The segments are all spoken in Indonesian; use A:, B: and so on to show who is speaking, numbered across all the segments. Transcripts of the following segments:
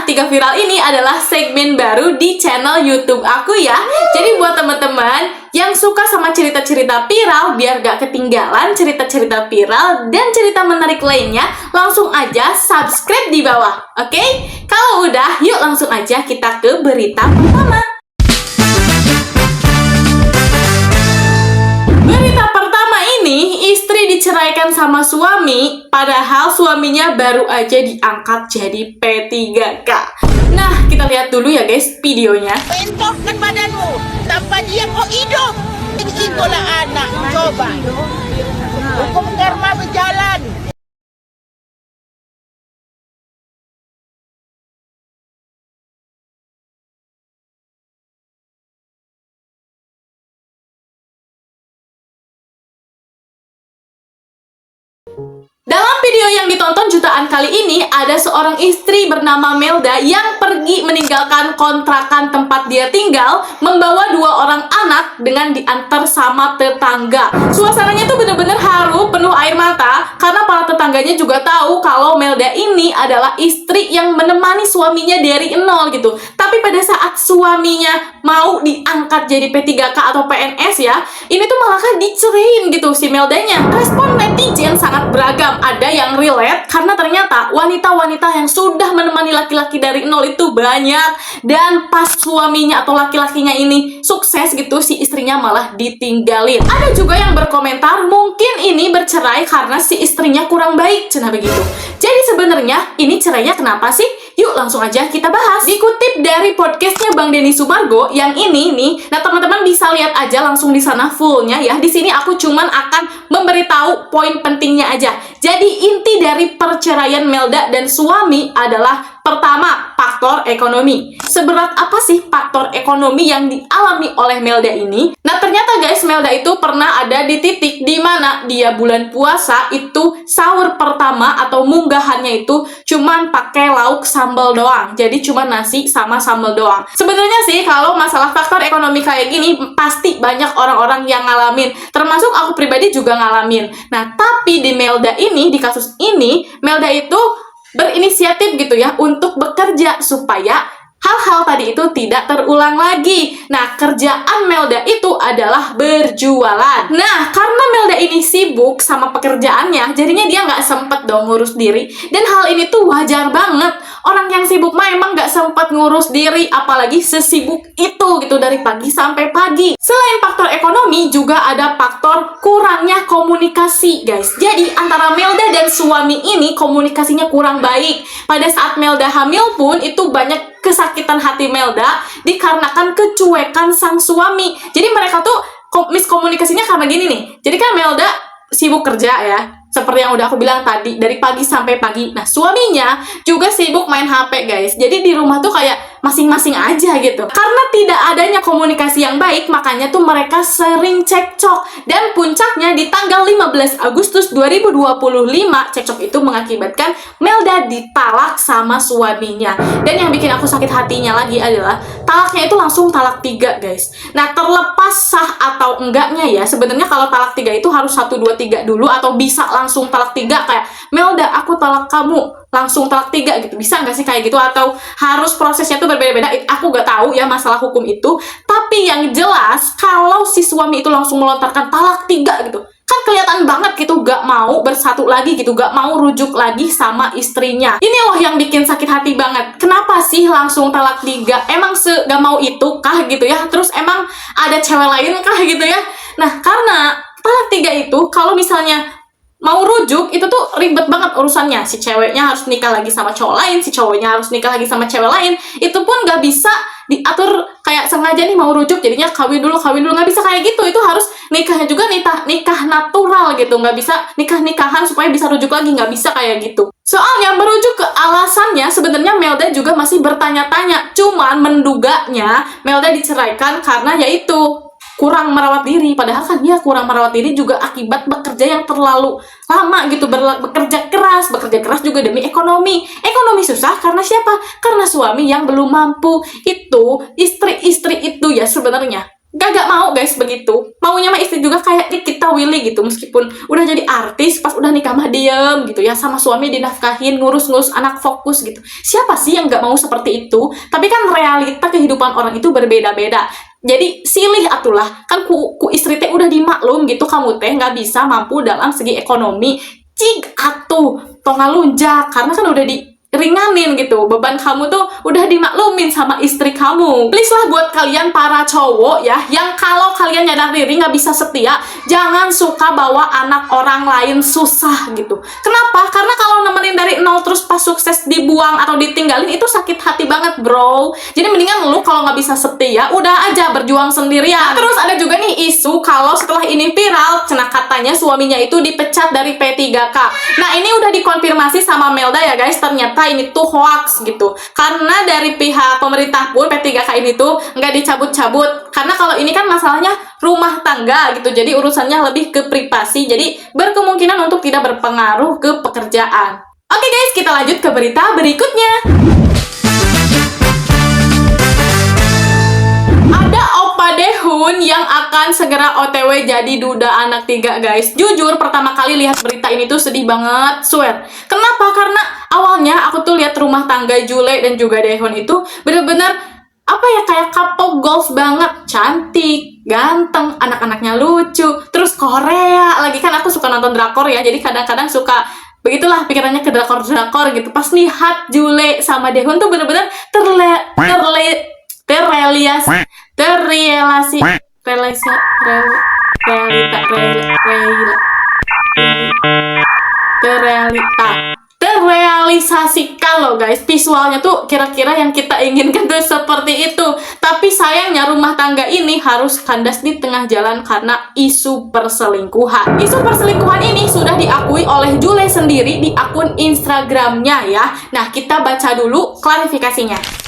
A: Tiga Viral ini adalah segmen baru di channel YouTube aku ya. Jadi buat teman-teman yang suka sama cerita-cerita viral, biar gak ketinggalan cerita-cerita viral dan cerita menarik lainnya, langsung aja subscribe di bawah, oke? Kalau udah, yuk langsung aja kita ke berita pertama. Berita pertama ini, istri diceraikan sama suami, padahal suaminya baru aja diangkat jadi P3K. Nah, kita lihat dulu ya guys videonya.
B: Pentokkan badanmu, tanpa dia kau hidup. Begitulah anak, coba. Hukum karma berjalan.
A: Dalam video yang ditonton jutaan kali ini, ada seorang istri bernama Melda yang pergi meninggalkan kontrakan tempat dia tinggal, membawa 2 orang anak dengan diantar sama tetangga. Suasananya tuh bener-bener haru, penuh air mata, karena para tetangganya juga tahu kalau Melda ini adalah istri yang menemani suaminya dari nol gitu. Tapi pada saat suaminya mau diangkat jadi P3K atau PNS ya, ini tuh malah kan dicerain gitu si Meldanya. Respon netizen sangat beragam. Ada yang relate karena ternyata wanita-wanita yang sudah menemani laki-laki dari nol itu banyak, dan pas suaminya atau laki-lakinya ini sukses gitu, si istrinya malah ditinggalin. Ada juga yang berkomentar mungkin ini bercerai karena si istrinya kurang baik, cenah begitu. Jadi sebenarnya ini cerainya kenapa sih? Yuk langsung aja kita bahas. Dikutip dari podcastnya Bang Denny Sumargo yang ini nih, nah teman-teman bisa lihat aja langsung di sana fullnya ya. Di sini aku cuman akan memberitahu poin pentingnya aja. Jadi inti dari perceraian Melda dan suami adalah pertama, faktor ekonomi. Seberat apa sih faktor ekonomi yang dialami oleh Melda ini? Nah, ternyata guys, Melda itu pernah ada di titik di mana dia bulan puasa itu sahur pertama atau munggahannya itu cuman pakai lauk sambal doang. Jadi cuma nasi sama sambal doang. Sebenarnya sih kalau masalah faktor ekonomi kayak gini pasti banyak orang-orang yang ngalamin. Termasuk aku pribadi juga ngalamin. Nah, tapi di Melda ini, di kasus ini, Melda itu berinisiatif gitu ya untuk bekerja supaya hal-hal tadi itu tidak terulang lagi. Nah, kerjaan Melda itu adalah berjualan. Nah, karena Melda ini sibuk sama pekerjaannya, jadinya dia nggak sempet dong ngurus diri. Dan hal ini tuh wajar banget. Orang yang sibuk mah emang nggak sempet ngurus diri, apalagi sesibuk itu gitu dari pagi sampai pagi. Selain faktor ekonomi, juga ada faktor kurangnya komunikasi, guys. Jadi, antara Melda dan suami ini komunikasinya kurang baik. Pada saat Melda hamil pun, itu banyak kesakitan hati Melda dikarenakan kecuekan sang suami. Jadi mereka tuh miskomunikasinya karena gini nih. Jadi kan Melda sibuk kerja ya, seperti yang udah aku bilang tadi, dari pagi sampai pagi. Nah, suaminya juga sibuk main HP, guys. Jadi di rumah tuh kayak masing-masing aja gitu. Karena tidak adanya komunikasi yang baik, makanya tuh mereka sering cekcok. Dan puncaknya di tanggal 15 Agustus 2025, cekcok itu mengakibatkan Melda ditalak sama suaminya. Dan yang bikin aku sakit hatinya lagi adalah talaknya itu langsung talak 3, guys. Nah, terlepas sah atau enggaknya ya, sebenarnya kalau talak 3 itu harus 1, 2, 3 dulu, atau bisa langsung talak 3 kayak Melda aku talak kamu, langsung talak 3 gitu. Bisa nggak sih kayak gitu? Atau harus prosesnya tuh berbeda-beda? Aku nggak tahu ya masalah hukum itu. Tapi yang jelas kalau si suami itu langsung melontarkan talak 3 gitu, kan kelihatan banget gitu gak mau bersatu lagi gitu, gak mau rujuk lagi sama istrinya. Ini loh yang bikin sakit hati banget. Kenapa sih langsung talak 3? Emang gak mau itu kah gitu ya? Terus emang ada cewek lain kah gitu ya? Nah, karena talak 3 itu kalau misalnya mau rujuk itu tuh ribet banget urusannya. Si ceweknya harus nikah lagi sama cowok lain, si cowoknya harus nikah lagi sama cewek lain. Itu pun gak bisa diatur kayak sengaja nih mau rujuk jadinya kawin dulu, nggak bisa kayak gitu. Itu harus nikahnya juga nikah natural gitu, nggak bisa nikah-nikahan supaya bisa rujuk lagi, nggak bisa kayak gitu. Soalnya merujuk ke alasannya, sebenarnya Melda juga masih bertanya-tanya. Cuman menduganya Melda diceraikan karena yaitu kurang merawat diri. Padahal kan dia kurang merawat diri juga akibat bekerja yang terlalu lama gitu, bekerja keras juga demi ekonomi susah karena siapa? Karena suami yang belum mampu. Itu istri-istri itu ya sebenarnya gak mau guys begitu. Maunya mah istri juga kayak kita Willy gitu, meskipun udah jadi artis, pas udah nikah mah diem gitu ya, sama suami dinafkahin, ngurus-ngurus anak, fokus gitu. Siapa sih yang gak mau seperti itu? Tapi kan realita kehidupan orang itu berbeda-beda. Jadi silih atulah, kan ku istri teh udah dimaklum gitu, kamu teh nggak bisa mampu dalam segi ekonomi. Cig atuh tongalunjak, karena kan udah ringanin gitu, beban kamu tuh udah dimaklumin sama istri kamu. Please lah buat kalian para cowok ya, yang kalau kalian nyadar diri nggak bisa setia, jangan suka bawa anak orang lain susah gitu. Kenapa? Karena kalau nemenin dari nol terus pas sukses dibuang atau ditinggalin, itu sakit hati banget bro. Jadi mendingan lu kalau nggak bisa setia, udah aja berjuang sendirian. Terus ada juga nih isu kalau setelah ini viral, cenah katanya suaminya itu dipecat dari P3K. Nah ini udah dikonfirmasi sama Melda ya guys, ternyata ini tuh hoax gitu, karena dari pihak pemerintah pun P3K ini tuh nggak dicabut-cabut, karena kalau ini kan masalahnya rumah tangga gitu, jadi urusannya lebih ke privasi, jadi berkemungkinan untuk tidak berpengaruh ke pekerjaan. Oke guys, kita lanjut ke berita berikutnya. Ada Opa Daehoon yang akan segera OTW jadi duda anak 3 guys. Jujur pertama kali lihat berita ini tuh sedih banget, swear. Kenapa? Karena awalnya aku tuh lihat rumah tangga Jule dan juga Daehoon itu bener-bener apa ya, kayak couple goals banget, cantik, ganteng, anak-anaknya lucu, terus Korea lagi, kan aku suka nonton drakor ya, jadi kadang-kadang suka begitulah pikirannya ke drakor-drakor gitu. Pas lihat Jule sama Daehoon tuh bener-bener terrealisasikan loh guys. Visualnya tuh kira-kira yang kita inginkan tuh seperti itu. Tapi sayangnya rumah tangga ini harus kandas di tengah jalan karena isu perselingkuhan. Isu perselingkuhan ini sudah diakui oleh Jule sendiri di akun Instagramnya ya. Nah kita baca dulu klarifikasinya.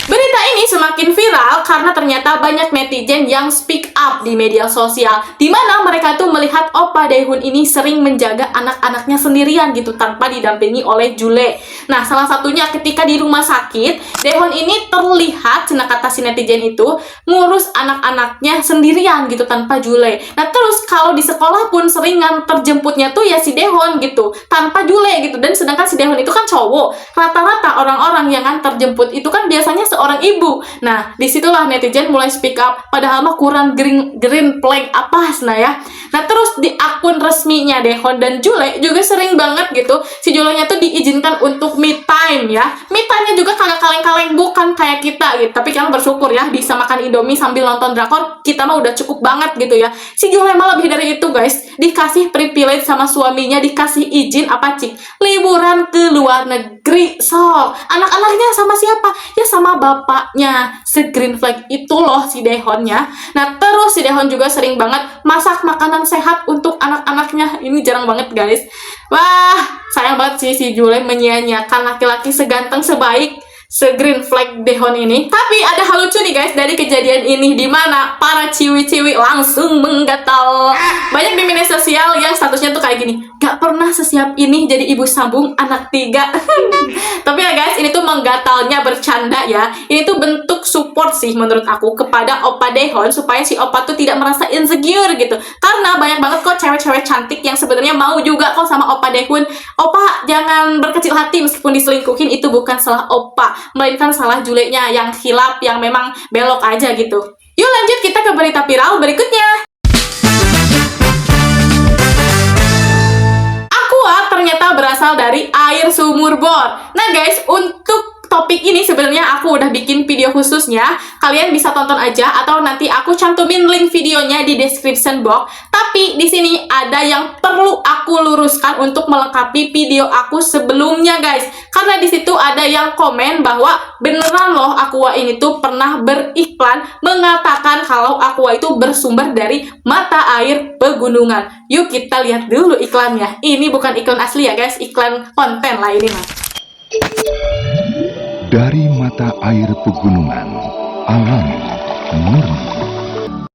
A: Berita ini semakin viral karena ternyata banyak netizen yang speak up di media sosial, di mana mereka tuh melihat Opa Daehoon ini sering menjaga anak-anaknya sendirian gitu tanpa didampingi oleh Jule. Nah, salah satunya ketika di rumah sakit, Daehoon ini terlihat, cenah kata si netizen itu, ngurus anak-anaknya sendirian gitu tanpa Jule. Nah, terus kalau di sekolah pun sering nganter jemputnya tuh ya si Daehoon gitu, tanpa Jule gitu. Dan sedangkan si Daehoon itu kan cowok. Rata-rata orang-orang yang nganter jemput itu kan biasanya seorang ibu. Nah, disitulah netizen mulai speak up, padahal mah kurang green flag apa nah ya. Nah, terus di akun resminya Daehoon dan Jule juga sering banget gitu, si Julenya tuh diizinkan untuk me time ya. Me time-nya juga kagak kaleng-kaleng, bukan kayak kita gitu. Tapi kalian bersyukur ya bisa makan Indomie sambil nonton drakor, kita mah udah cukup banget gitu ya. Si Jule mah lebih dari itu guys, dikasih privilege sama suaminya, dikasih izin apa cik, liburan ke luar negeri. So, anak-anaknya sama siapa? Ya sama bapaknya, se-green flag itu loh si Daehoonnya. Nah terus si Daehoon juga sering banget masak makanan sehat untuk anak-anaknya. Ini jarang banget guys. Wah, sayang banget sih si Jule menyia-nyiakan laki-laki seganteng sebaik se-green flag Daehoon ini. Tapi ada hal lucu nih guys dari kejadian ini, di mana para ciwi-ciwi langsung menggatal. Banyak di media sosial yang statusnya tuh kayak gini, gak pernah sesiap ini jadi ibu sambung anak 3. Tapi ya guys, ini tuh menggatalnya bercanda ya. Ini tuh bentuk support sih menurut aku kepada Opa Daehoon, supaya si Opa tuh tidak merasa insecure gitu. Karena banyak banget kok cewek-cewek cantik yang sebenarnya mau juga kok sama Opa Daehoon. Opa jangan berkecil hati, meskipun diselingkuhin itu bukan salah Opa, melainkan salah Julenya yang hilap, yang memang belok aja gitu. Yuk lanjut kita ke berita viral berikutnya. Aqua ternyata berasal dari air sumur bor. Nah guys, untuk topik ini sebenarnya aku udah bikin video khususnya. Kalian bisa tonton aja atau nanti aku cantumin link videonya di description box. Tapi di sini ada yang perlu aku luruskan untuk melengkapi video aku sebelumnya guys. Karena di situ ada yang komen bahwa beneran loh Aqua ini tuh pernah beriklan mengatakan kalau Aqua itu bersumber dari mata air pegunungan. Yuk kita lihat dulu iklannya. Ini bukan iklan asli ya guys, iklan konten lah ini mah.
C: Dari mata air pegunungan, alami, murni.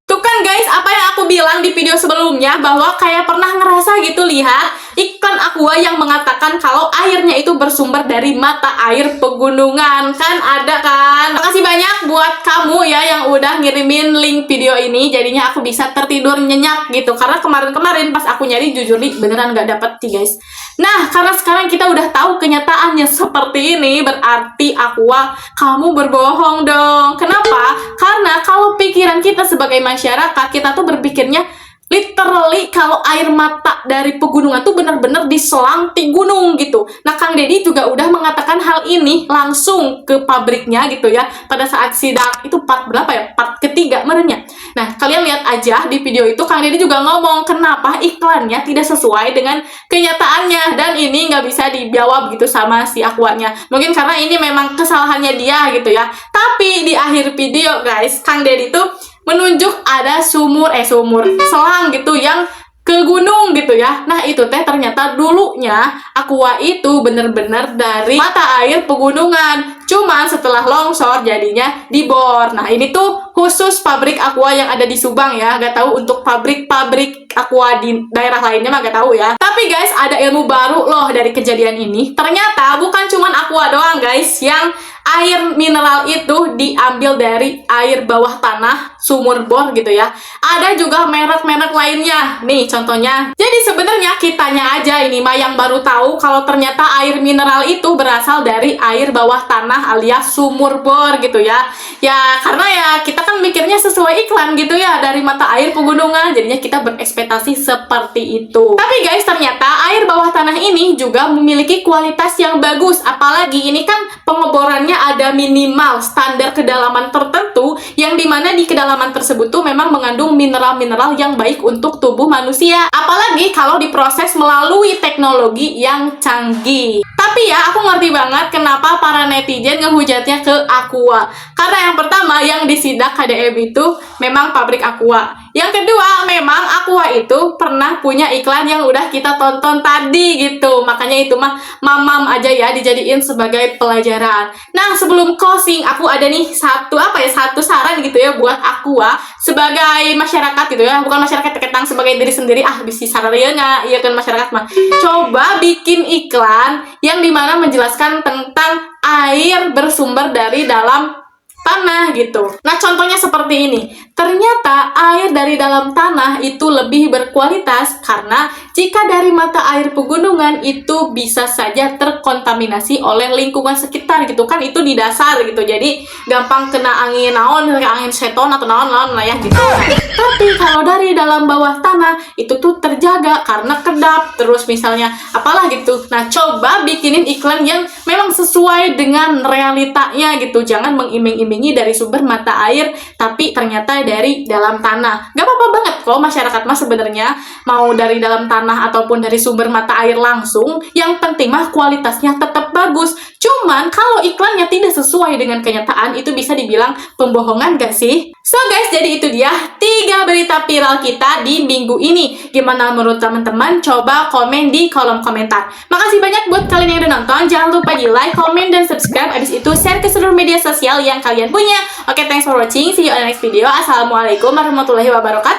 A: Tuh kan guys, apa yang aku bilang di video sebelumnya, bahwa kayak pernah ngerasa gitu lihat iklan Aqua yang mengatakan kalau airnya itu bersumber dari mata air pegunungan. Kan ada kan? Makasih banyak buat kamu ya yang udah ngirimin link video ini. Jadinya aku bisa tertidur nyenyak gitu. Karena kemarin-kemarin pas aku nyari jujur nih beneran gak dapet sih guys. Nah, karena sekarang kita udah tahu kenyataannya seperti ini, berarti Aqua, kamu berbohong dong. Kenapa? Karena kalau pikiran kita sebagai masyarakat, kita tuh berpikirnya literally kalau air mata dari pegunungan tuh bener-bener diselang di gunung gitu. Nah, Kang Deddy juga udah mengatakan hal ini langsung ke pabriknya gitu ya. Pada saat sidak itu part berapa ya? Part ketiga merenya. Nah, kalian lihat aja di video itu Kang Deddy juga ngomong kenapa iklannya tidak sesuai dengan kenyataannya. Dan ini nggak bisa dijawab gitu sama si Aquanya. Mungkin karena ini memang kesalahannya dia gitu ya. Tapi di akhir video guys, Kang Deddy tuh menunjuk ada selang gitu yang ke gunung gitu ya. Nah itu teh ternyata dulunya Aqua itu bener-bener dari mata air pegunungan. Cuman setelah longsor jadinya dibor. Nah ini tuh khusus pabrik Aqua yang ada di Subang ya. Gak tahu untuk pabrik-pabrik Aqua di daerah lainnya mah gak tahu ya. Tapi guys ada ilmu baru loh dari kejadian ini. Ternyata bukan cuman Aqua doang guys yang air mineral itu diambil dari air bawah tanah sumur bor gitu ya. Ada juga merek-merek lainnya. Nih contohnya. Jadi sebenarnya kitanya aja ini mah yang baru tahu kalau ternyata air mineral itu berasal dari air bawah tanah alias sumur bor gitu ya. Ya karena ya kita kan mikirnya sesuai iklan gitu ya dari mata air pegunungan. Jadinya kita berekspektasi seperti itu. Tapi guys ternyata air bawah tanah ini juga memiliki kualitas yang bagus. Apalagi ini kan pengeborannya ada minimal standar kedalaman tertentu yang dimana di kedalaman tersebut tuh memang mengandung mineral-mineral yang baik untuk tubuh manusia. Apalagi kalau diproses melalui teknologi yang canggih. Tapi ya aku ngerti banget kenapa para netizen ngehujatnya ke Aqua. Karena yang pertama yang disidak KDM itu memang pabrik Aqua. Yang kedua memang Aqua itu pernah punya iklan yang udah kita tonton tadi gitu. Makanya itu mah mamam aja ya dijadiin sebagai pelajaran. Nah sebelum closing aku ada nih satu saran gitu ya buat Aqua sebagai masyarakat gitu ya. Bukan masyarakat ketang sebagai diri sendiri bisa sarariana iya kan masyarakat mah. Coba bikin iklan yang dimana menjelaskan tentang air bersumber dari dalam tanah gitu. Nah contohnya seperti ini. Ternyata air dari dalam tanah itu lebih berkualitas karena jika dari mata air pegunungan itu bisa saja terkontaminasi oleh lingkungan sekitar gitu kan, itu di dasar gitu. Jadi gampang kena angin naon, angin seton atau naon-naon lah ya gitu. Tapi kalau dari dalam bawah tanah itu tuh terjaga karena kedap terus misalnya apalah gitu. Nah coba bikinin iklan yang memang sesuai dengan realitanya gitu. Jangan mengiming-imingi dari sumber mata air tapi ternyata dari dalam tanah. Gak apa-apa banget kok masyarakat mah sebenarnya mau dari dalam tanah ataupun dari sumber mata air langsung. Yang penting mah kualitasnya tetap bagus. Cuman kalau iklannya tidak sesuai dengan kenyataan itu bisa dibilang pembohongan gak sih? So guys, jadi itu dia 3 berita viral kita di minggu ini. Gimana menurut teman-teman? Coba komen di kolom komentar. Makasih banyak buat kalian yang udah nonton. Jangan lupa di like, comment, dan subscribe. Abis itu share ke seluruh media sosial yang kalian punya. Oke, thanks for watching. See you on the next video. Assalamualaikum warahmatullahi wabarakatuh.